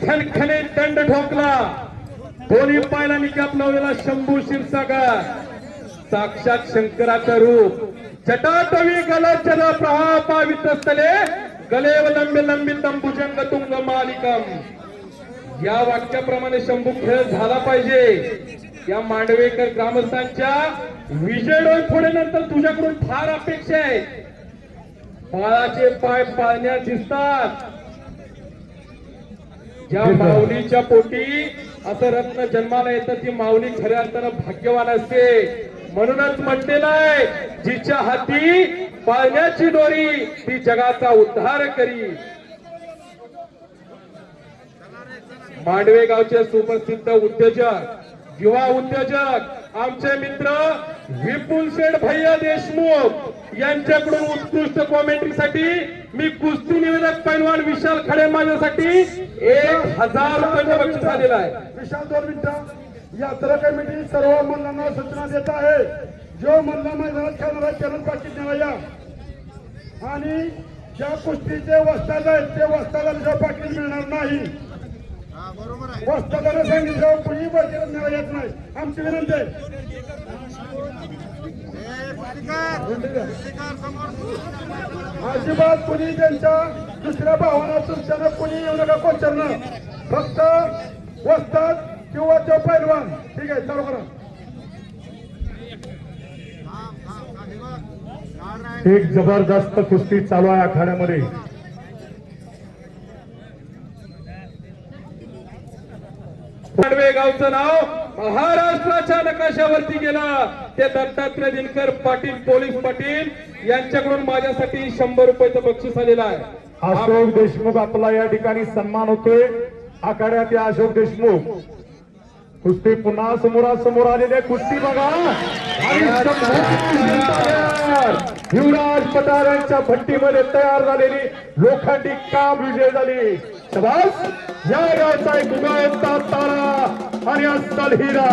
खणखणीत दंड ठोकला. दोन्ही पायला निकाप लावलेला शंभू क्षीरसागर साक्षात शंकराचं रूप. जटाटवी गलचर प्रहा पावितस्थले गलेव लंबे लंबितम भुजंग तुंग मालिकम. या वाक्याप्रमाणे शंभू खेळ झाला पाहिजे. या मांडवेकर ग्रामस्थांच्या विजय डोईफोडे नंतर तुझ्याकडून फार अपेक्षा आहे. बाळाचे पाय पाळण्यात दिसतात. ज्या माऊलीच्या पोटी असं रत्न जन्माला येतं ती माऊली खऱ्या अर्थानं भाग्यवान असते. म्हणूनच म्हटलेलं आहे, जिच्या हाती पाळण्याची दोरी ती जगाचा उद्धार करी. मांडवे गावचे सुप्रसिद्ध उद्योजक, युवा उद्योजक आमचे मित्र विपुल शेठ भैया देशमुख यांच्याकडून उत्कृष्ट कॉमेंट्रीसाठी मी कुस्ती निवेदक पैलवान विशाल खडे माझ्यासाठी 1000 रुपयाचं बक्षीस आलेलं आहे. विशाल 2 मिनिटं. यात्रा कमिटी सर्व मल्लांना सूचना देत आहे, जो मल्ला मैदानात खेळणारा चरण पाकिट नेला या. आणि ज्या कुस्तीचे वस्ताद आहेत ते वस्तादाला पाकिट मिळणार नाही. वस्तादाला सांगितलं कुणी बक्षीस नेला येत नाही. आमची विनंती आहे. अजिबात कुणी त्यांच्या दुसऱ्या भावाला तुमच्यानं कुणी येऊ नका कोचरनं. फक्त वस्ताद किंवा तो पैलवान. ठीक आहे, चालू करा. एक जबरदस्त कुस्ती चालू आहे आखाड्यामध्ये. मांडवे गावचं नाव महाराष्ट्राच्या नकाशावरती गेलं. ते दत्तात्रय दिनकर पाटील पोलीस पाटील यांच्याकडून माझ्यासाठी 100 रुपयाचं बक्षीस आलेलं आहे. अशोक देशमुख आपला या ठिकाणी सन्मान होतोय. आखाड्यात या अशोक देशमुख कुस्ती पुन्हा समोरासमोर आलेले कुस्ती बघा. आणि युवराज पठार यांच्या भट्टीमध्ये तयार झालेली लोखंडी काम विजय झाली. शाबास. या गावचा एक उगवता तारा आणि अस्सल हिरा.